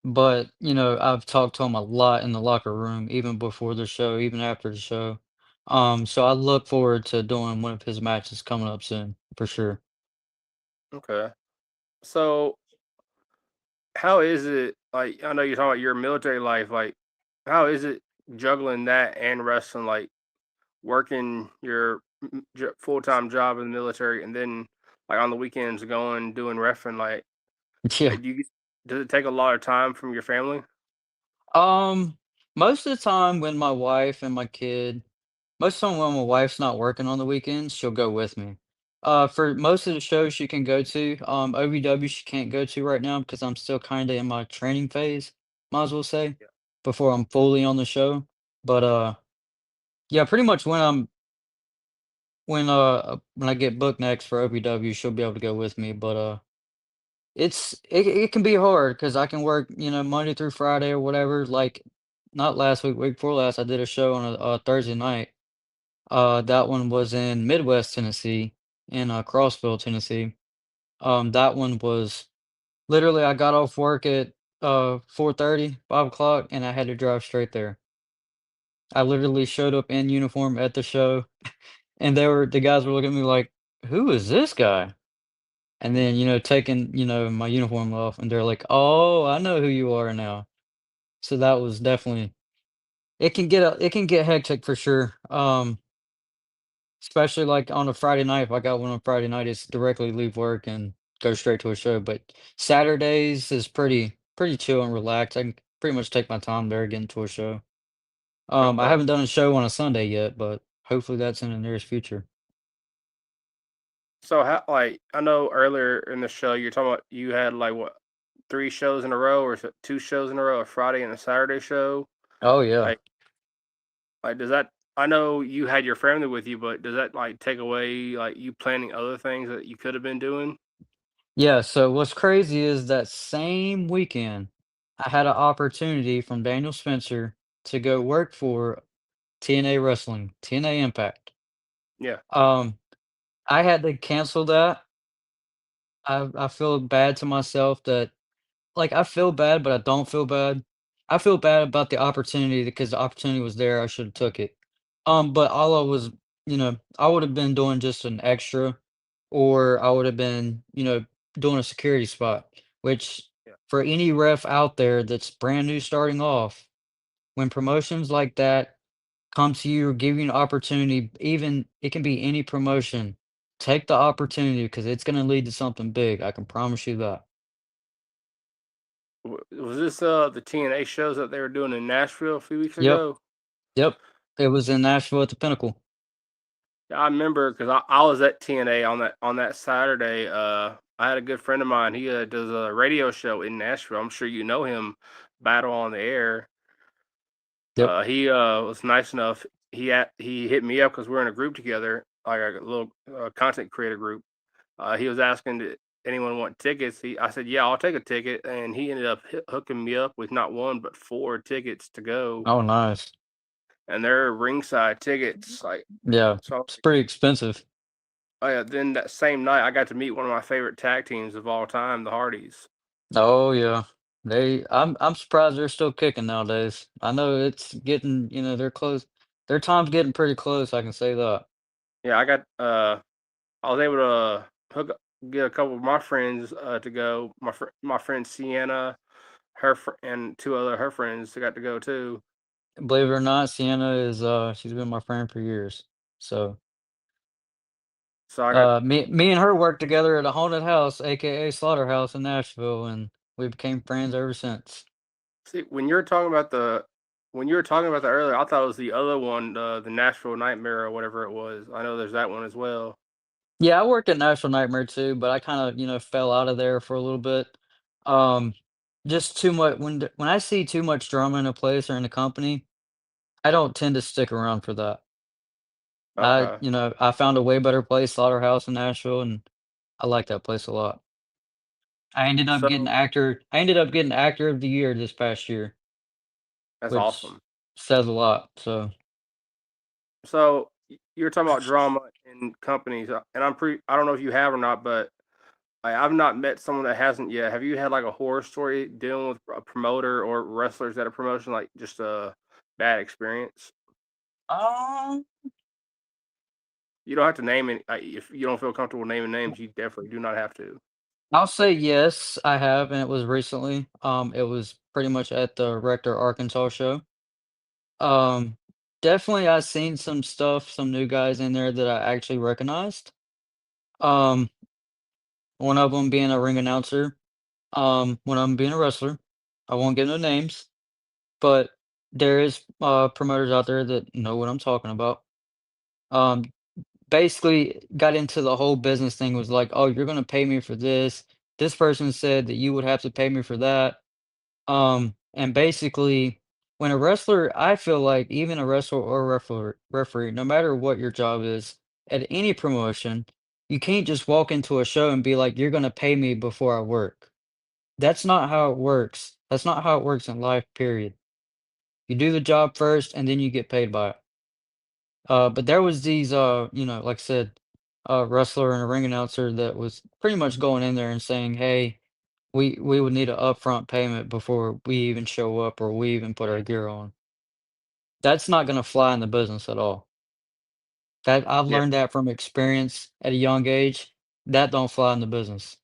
But I've talked to him a lot in the locker room, even before the show, even after the show. So I look forward to doing one of his matches coming up soon for sure. Okay. So how is it like? I know you're talking about your military life. Like, how is it juggling that and wrestling? Like working your full time job in the military and then like on the weekends going doing refereeing. Yeah. Do you does it take a lot of time from your family? Um, Most of the time when my wife and my kid most of the time when my wife's not working on the weekends, she'll go with me. For most of the shows she can go to, OVW she can't go to right now because I'm still kinda in my training phase, might as well say, Yeah. before I'm fully on the show. But, yeah, pretty much when I get booked next for OVW, she'll be able to go with me, but, it can be hard because I can work, Monday through Friday or whatever, like, not last week, week before last, I did a show on a Thursday night. That one was in Midwest Tennessee, in, Crossville, Tennessee. That one was literally I got off work at, 4:30, 5 o'clock, and I had to drive straight there. I literally showed up in uniform at the show, and the guys were looking at me like, "Who is this guy?" And then, taking, my uniform off, and they're like, "Oh, I know who you are now." So that was definitely it can get hectic for sure. Especially, like, on a Friday night, if I got one on Friday night, it's directly leave work and go straight to a show, but Saturdays is pretty chill and relaxed. I can pretty much take my time there, get into a show. I Okay. haven't done a show on a Sunday yet, but hopefully that's in the nearest future. So how like I know earlier in the show you're talking about you had like what 3 shows in a row or is it 2 shows in a row, a Friday and a Saturday show? Oh, yeah. Like does that I know you had your family with you, but does that like take away like you planning other things that you could have been doing? Yeah, so what's crazy is that same weekend, I had an opportunity from Daniel Spencer to go work for TNA Wrestling, TNA Impact. Yeah. Um, I had to cancel that. I feel bad to myself that like, I feel bad, but I don't feel bad. I feel bad about the opportunity because the opportunity was there, I should've took it. But all I was I would've been doing just an extra, or I would've been, doing a security spot, which Yeah. for any ref out there that's brand new starting off, when promotions like that come to you or give you an opportunity, even it can be any promotion, take the opportunity because it's gonna lead to something big, I can promise you that. Was this the TNA shows that they were doing in Nashville a few weeks Yep. ago? Yep. It was in Nashville at the Pinnacle. Yeah, I remember because I was at TNA on that Saturday. I had a good friend of mine. He does a radio show in Nashville. I'm sure you know him, Battle on the Air. Yep. He was nice enough. He hit me up because we're in a group together, like a little content creator group. He was asking anyone want tickets. I said, yeah, I'll take a ticket, and he ended up hooking me up with not one but four tickets to go, Oh, nice. and they're ringside tickets. Like, Yeah, so, it's pretty expensive. oh yeah. Then that same night, I got to meet one of my favorite tag teams of all time, the Hardys. Oh yeah. I'm surprised they're still kicking nowadays. I know it's getting, they're close. Their time's getting pretty close, I can say that. Yeah, I was able to get a couple of my friends to go. My friend Sienna, and two other her friends got to go too. Believe it or not, Sienna is she's been my friend for years. So So I got me and her worked together at a haunted house, aka Slaughterhouse in Nashville, and we became friends ever since. see when you were talking about that earlier. I thought it was the other one, the Nashville Nightmare or whatever it was. I know there's that one as well. Yeah, I worked at National Nightmare too, but I kind of, fell out of there for a little bit. Um, just too much when I see too much drama in a place or in a company, I don't tend to stick around for that. Okay, I found a way better place, Slaughterhouse in Nashville, and I like that place a lot. so I ended up getting actor of the year this past year, that's which awesome. says a lot. So, So you were talking about drama in companies, and I don't know if you have or not, but I've not met someone that hasn't yet. Have you had like a horror story dealing with a promoter or wrestlers at a promotion, like just a bad experience? um, You don't have to name it if you don't feel comfortable naming names. You definitely do not have to. I'll say yes, I have, and it was recently. It was pretty much at the Rector Arkansas show. Um, Definitely I seen some stuff, some new guys in there that I actually recognized. Um, one of them being a ring announcer, one of them being a wrestler. I won't give no names, but there is promoters out there that know what I'm talking about. Um, Basically got into the whole business thing was like, "Oh, you're gonna pay me for this. This person said that you would have to pay me for that." And basically, when a wrestler, I feel like even a wrestler or referee, no matter what your job is at any promotion, you can't just walk into a show and be like, "You're gonna pay me before I work." That's not how it works. That's not how it works in life, period. You do the job first and then you get paid by it. But there was these, like I said, a wrestler and a ring announcer that was pretty much going in there and saying, "Hey, we would need an upfront payment before we even show up or we even put our gear on." That's not gonna fly in the business at all. That I've Yeah, learned that from experience at a young age. That don't fly in the business.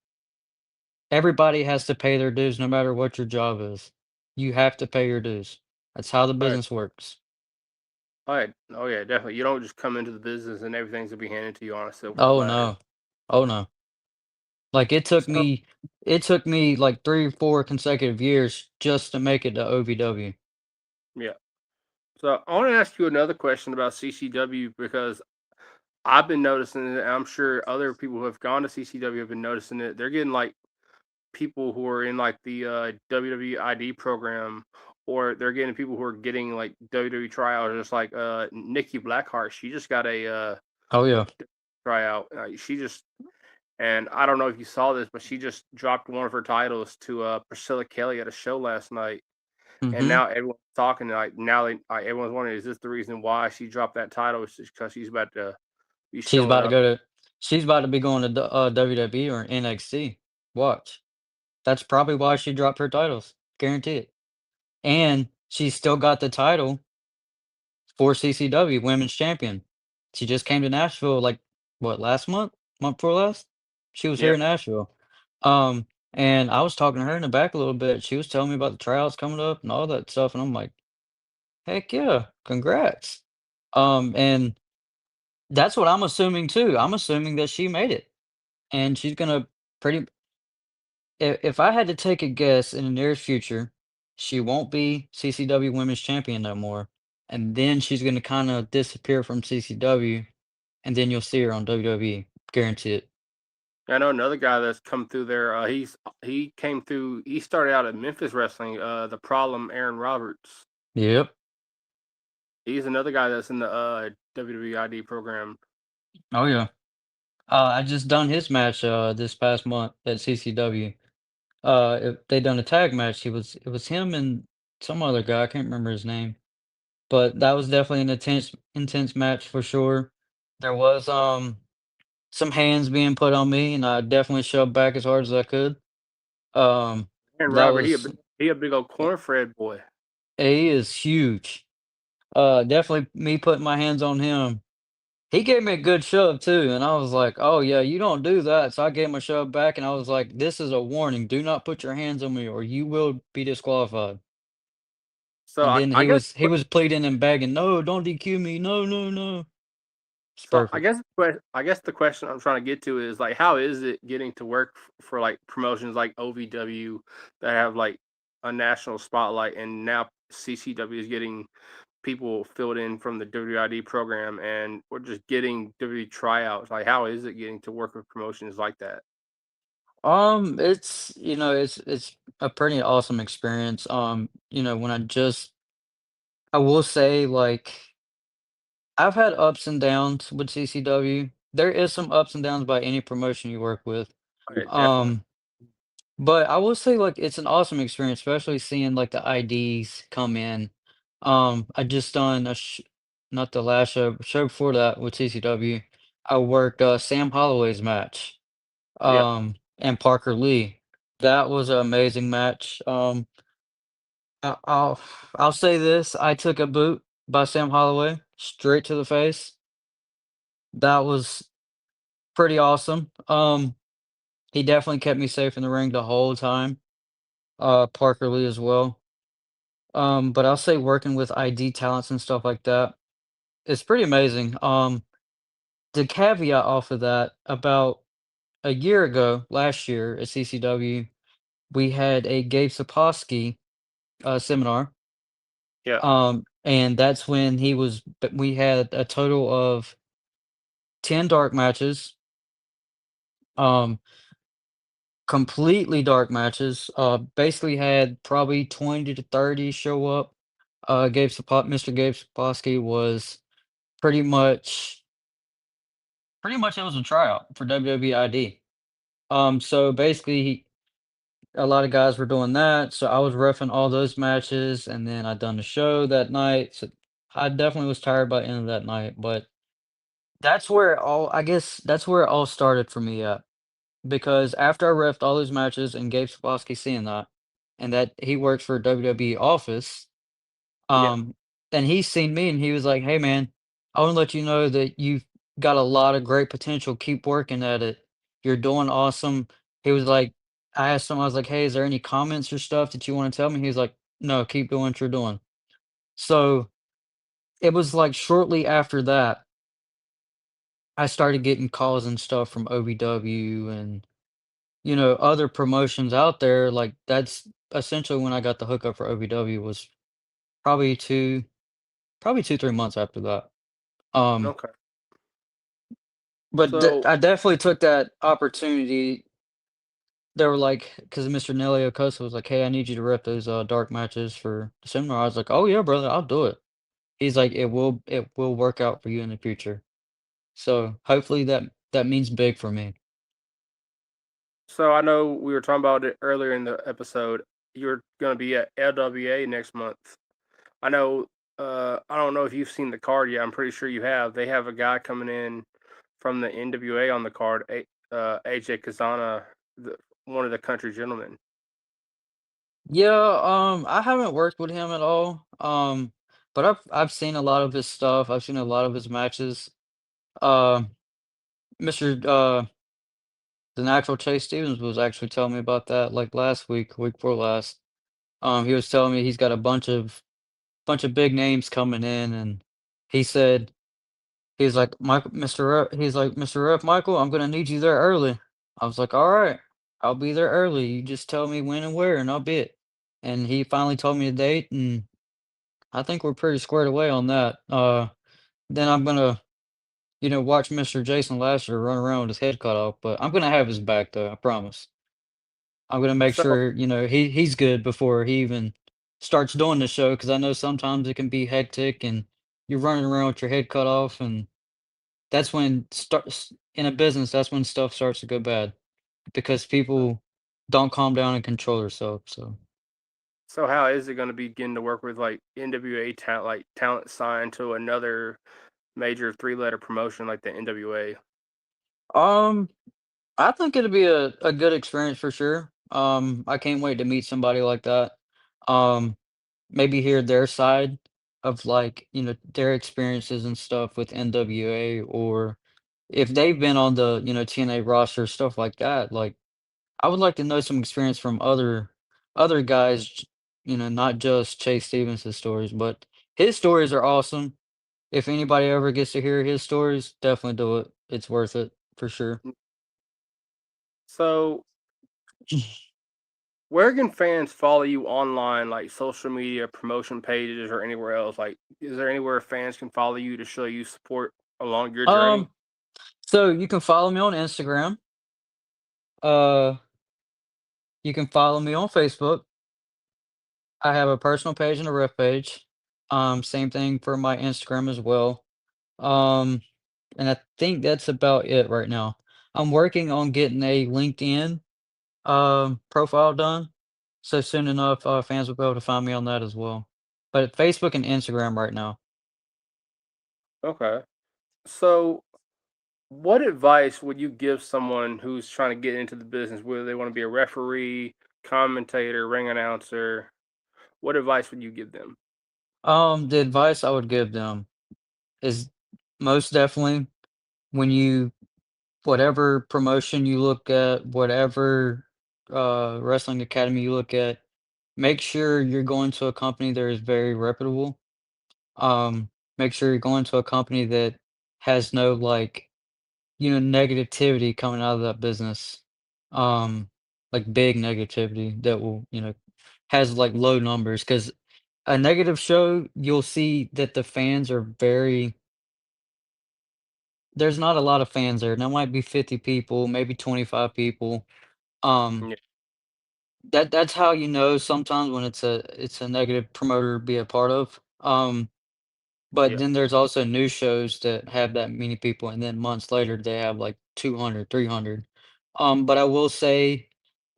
Everybody has to pay their dues no matter what your job is. You have to pay your dues. That's how the all right, business works. all right, oh yeah, definitely. You don't just come into the business and everything's gonna be handed to you on a silver Oh platter. no. Oh no. Like So it took me like 3 or 4 consecutive years just to make it to OVW. yeah, so I want to ask you another question about CCW because I've been noticing it. And I'm sure other people who have gone to CCW have been noticing it. They're getting like people who are in like the WWE program, or they're getting people who are getting like WWE tryouts, just like Nikki Blackheart. She just got a Oh yeah. tryout. She just and I don't know if you saw this, but she just dropped one of her titles to Priscilla Kelly at a show last night, and Mhm. now everyone's talking like everyone's wondering, is this the reason why she dropped that title? It's just because she's about to be She's showing about to up. go to she's about to be going to WWE or NXT. Watch. That's probably why she dropped her titles. Guarantee it. And she's still got the title for CCW Women's Champion. She just came to Nashville like what, last month? Month before last? She was here Yeah, in Nashville. And I was talking to her in the back a little bit. She was telling me about the tryouts coming up and all that stuff, and I'm like, "Heck yeah, congrats." And that's what I'm assuming too. I'm assuming that she made it, and she's gonna pretty if I had to take a guess in the nearest future, she won't be CCW Women's Champion no more, and then she's gonna kinda disappear from CCW, and then you'll see her on WWE, guarantee it. I know another guy that's come through there. He came through. He started out at Memphis Wrestling. The Problem, Aaron Roberts. Yep. He's another guy that's in the WWE ID program. Oh, yeah. I just done his match this past month at CCW. They done a tag match. It was him and some other guy. I can't remember his name, but that was definitely an intense match for sure. There was some hands being put on me, and I definitely shoved back as hard as I could. Um, And that Robert, was he a big old cornfred boy. he is huge. Definitely me putting my hands on him. He gave me a good shove too, and I was like, "Oh yeah, you don't do that." So I gave him a shove back, and I was like, "This is a warning. Do not put your hands on me, or you will be disqualified." So And then I he guess was he was pleading and begging, "No, don't DQ me. No, no, no." It's so perfect. I guess the question I'm trying to get to is like, how is it getting to work for like promotions like OVW that have like a national spotlight, and now CCW is getting people filled in from the WID program, and we're just getting WWE tryouts. Like, how is it getting to work with promotions like that? It's a pretty awesome experience. When I will say, like, I've had ups and downs with CCW. There is some ups and downs by any promotion you work with. Okay, definitely. Um, but I will say, like, it's an awesome experience, especially seeing like the IDs come in. I just done not the last show before that with CCW. I worked Sam Holloway's match, Yeah. and Parker Lee. That was an amazing match. I- I'll I'll say this: I took a boot by Sam Holloway straight to the face. That was pretty awesome. He definitely kept me safe in the ring the whole time. Parker Lee as well. But I'll say working with ID talents and stuff like that, it's pretty amazing. The caveat off of that, about a year ago, last year at CCW, we had a Gabe Sapolsky seminar. Yeah. And that's when we had a total of 10 dark matches, um, completely dark matches. Basically had probably 20 to 30 show up. Mr. Gabe Sapolsky was pretty much it was a tryout for WWID. So basically a lot of guys were doing that. So I was roughing all those matches, and then I done the show that night. So I definitely was tired by the end of that night, but that's where it all started for me at. Because after I reffed all those matches and Gabe Sapolsky seeing that, and that he works for a WWE office, Yeah. um, and he's seen me and he was like, "Hey man, I want to let you know that you've got a lot of great potential. Keep working at it. You're doing awesome." He was like, I asked him, I was like, "Hey, is there any comments or stuff that you want to tell me?" He was like, "No, keep doing what you're doing." So it was like shortly after that, I started getting calls and stuff from OVW and other promotions out there. Like that's essentially when I got the hookup for OVW was probably 2, 3 months after that. Um, Okay. but So I definitely took that opportunity. They were like, because Mr. Nelly Acosta was like, "Hey, I need you to rep those dark matches for the seminar." I was like, "Oh yeah, brother, I'll do it." He's like, "It will work out for you in the future." So hopefully that means big for me. so I know we were talking about it earlier in the episode. You're going to be at LWA next month. I know. I don't know if you've seen the card yet. I'm pretty sure you have. They have a guy coming in from the NWA on the card. AJ Kazana, one of the country gentlemen. Yeah, I haven't worked with him at all. But I've seen a lot of his stuff. I've seen a lot of his matches. Um, Mr. The natural Chase Stevens was actually telling me about that like last week before last. He was telling me he's got a bunch of big names coming in, and he said he's like Michael, Mr. He's like Mr. Rep Michael, I'm gonna need you there early. I was like, all right, I'll be there early. You just tell me when and where, and I'll be it. And he finally told me a date, and I think we're pretty squared away on that. Then I'm gonna, watch Mr. Jason Lasher run around with his head cut off, but I'm gonna have his back though, I promise. I'm gonna make So sure, he's good before he even starts doing the show, because I know sometimes it can be hectic and you're running around with your head cut off, and that's when starts in a business, that's when stuff starts to go bad because people don't calm down and control themselves. So, So how is it going to be getting to work with like NWA talent, like talent signed to another major three-letter promotion like the NWA? um, I think it'll be a good experience for sure. I can't wait to meet somebody like that. Um, maybe hear their side of like, their experiences and stuff with NWA or if they've been on the, TNA roster, stuff like that. Like I would like to know some experience from other guys, not just Chase Stevens' stories, but his stories are awesome. If anybody ever gets to hear his stories, definitely do it. It's worth it for sure. So where can fans follow you online, like social media, promotion pages, or anywhere else? Like, is there anywhere fans can follow you to show you support along your journey? Um, so you can follow me on Instagram. Uh, you can follow me on Facebook. I have a personal page and a ref page. Same thing for my Instagram as well. Um, and I think that's about it right now. I'm working on getting a LinkedIn profile done. So soon enough, fans will be able to find me on that as well. But Facebook and Instagram right now. Okay. So, what advice would you give someone who's trying to get into the business, whether they want to be a referee, commentator, ring announcer? What advice would you give them? The advice I would give them is most definitely when you whatever promotion you look at, whatever wrestling academy you look at, make sure you're going to a company that is very reputable. Um, make sure you're going to a company that has no like, negativity coming out of that business. Like big negativity that will, has like low numbers. Because a negative show, you'll see that the fans are very there's not a lot of fans there. There might be 50 people, maybe 25 people. Um, Yeah, that's how you know sometimes when it's a negative promoter to be a part of. But yeah, then there's also news shows that have that many people, and then months later they have like 200, 300. But I will say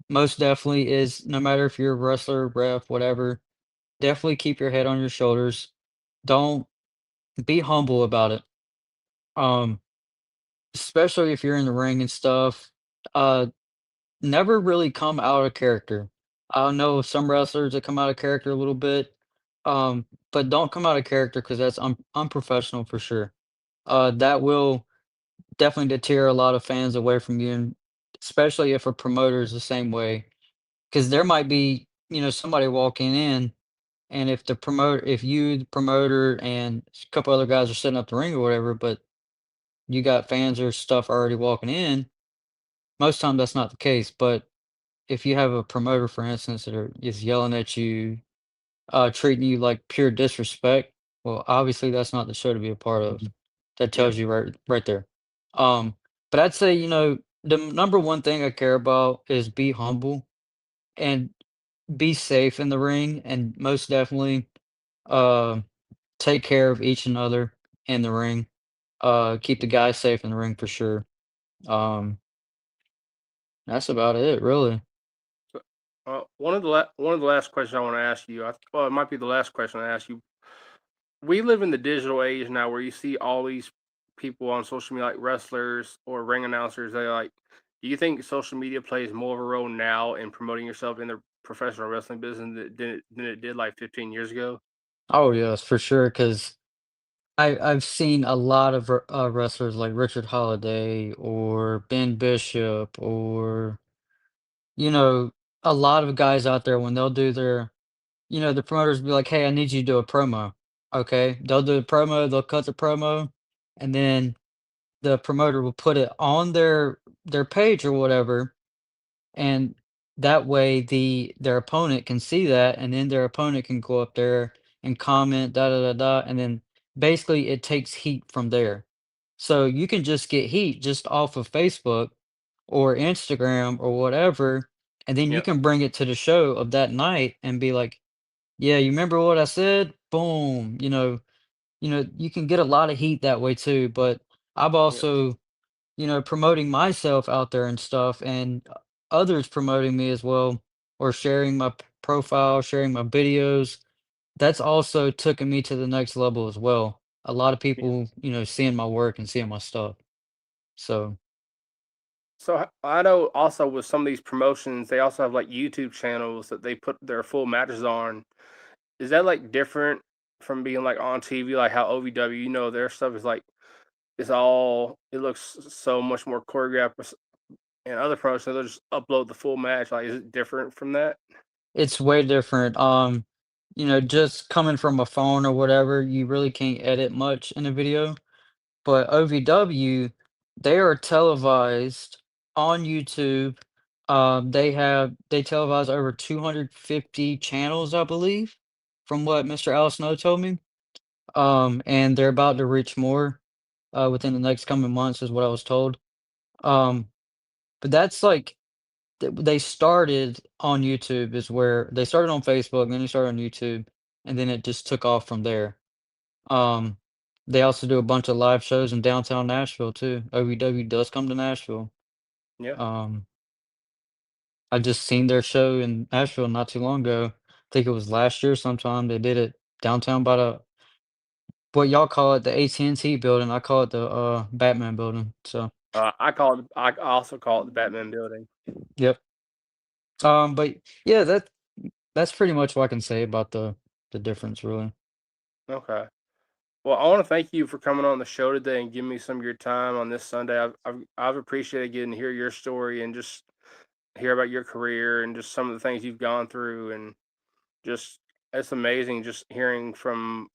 most definitely is no matter if you're a wrestler, ref, whatever, definitely keep your head on your shoulders. Don't be humble about it. Um, especially if you're in the ring and stuff. Uh, Never really come out of character. I know some wrestlers that come out of character a little bit, but don't come out of character because that's unprofessional for sure. That will definitely deter a lot of fans away from you, and especially if a promoter is the same way. Because there might be, somebody walking in, and if you, the promoter, and a couple other guys are setting up the ring or whatever, but you got fans or stuff already walking in, most time that's not the case. But if you have a promoter, for instance, that is yelling at you, treating you like pure disrespect, well, obviously that's not the show to be a part of. That yeah. tells you right there. Um, but I'd say, the number one thing I care about is be humble and be safe in the ring, and most definitely uh, take care of each and other in the ring. Keep the guys safe in the ring for sure. Um, that's about it, really. So, one of the last questions I want to ask you. Well, it might be the last question I ask you. We live in the digital age now, where you see all these people on social media, like wrestlers or ring announcers. They like. Do you think social media plays more of a role now in promoting yourself in the professional wrestling business than it did like 15 years ago? Oh yes, for sure. Because I've seen a lot of wrestlers like Richard Holiday or Ben Bishop or, you know, a lot of guys out there when they'll do the promoters be like, "Hey, I need you to do a promo." Okay, they'll do a promo, they'll cut the promo, and then the promoter will put it on their page or whatever, and that way their opponent can see that, and then their opponent can go up there and comment da da da da, and then basically it takes heat from there. So you can just get heat just off of Facebook or Instagram or whatever, and then you Yeah, can bring it to the show of that night and be like, "Yeah, you remember what I said? Boom." You can get a lot of heat that way too, but I'm Yeah. also, promoting myself out there and stuff, and others promoting me as well, or sharing my profile, sharing my videos. That's also taken me to the next level as well. A lot of Yeah. people, seeing my work and seeing my stuff. So So I know also with some of these promotions, they also have like YouTube channels that they put their full matches on. Is that like different from being like on TV, like how OVW, their stuff is like it looks so much more choreographed, and other promotions they'll just upload the full match. Like, is it different from that? it's way different. Just coming from a phone or whatever, you really can't edit much in a video. But OVW, they are televised on YouTube. They televise over 250 channels, I believe, from what Mr. Al Snow told me. And they're about to reach more within the next coming months, is what I was told. Um, but that's like they started on YouTube, is where they started on Facebook, then they started on YouTube, and then it just took off from there. Um, they also do a bunch of live shows in downtown Nashville too. OVW does come to Nashville. Yeah. Um, I just seen their show in Nashville not too long ago. I think it was last year sometime. They did it downtown by the what y'all call it, the AT&T building. I call it the Batman building. So, I also call it the Batman Building. yep. But yeah, that's pretty much what I can say about the difference really. Okay. Well, I want to thank you for coming on the show today and giving me some of your time on this Sunday. I've appreciated getting to hear your story and just hear about your career and just some of the things you've gone through, and just it's amazing just hearing from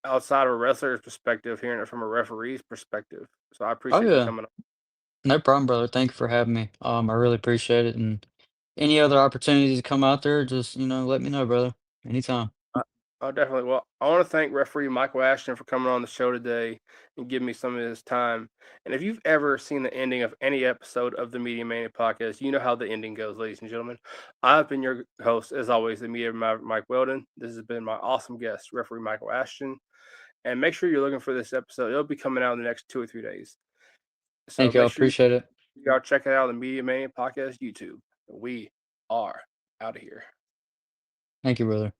outside of a wrestler's perspective, hearing it from a referee's perspective. So I Oh appreciate you yeah. coming on. No problem, brother. Thank you for having me. I really appreciate it. And any other opportunities to come out there, just, let me know, brother. Anytime. Oh, definitely. Well, I want to thank referee Michael Ashton for coming on the show today and giving me some of his time. And if you've ever seen the ending of any episode of the Media Mania podcast, you know how the ending goes, ladies and gentlemen. I've been your host, as always, the Media Maverick Mike Weldon. This has been my awesome guest, referee Michael Ashton. And make sure you're looking for this episode. It'll be coming out in the next 2 or 3 days. So Thank you. I make sure appreciate it. y'all check it out on the Media Mania podcast YouTube. We are out of here. Thank you, brother.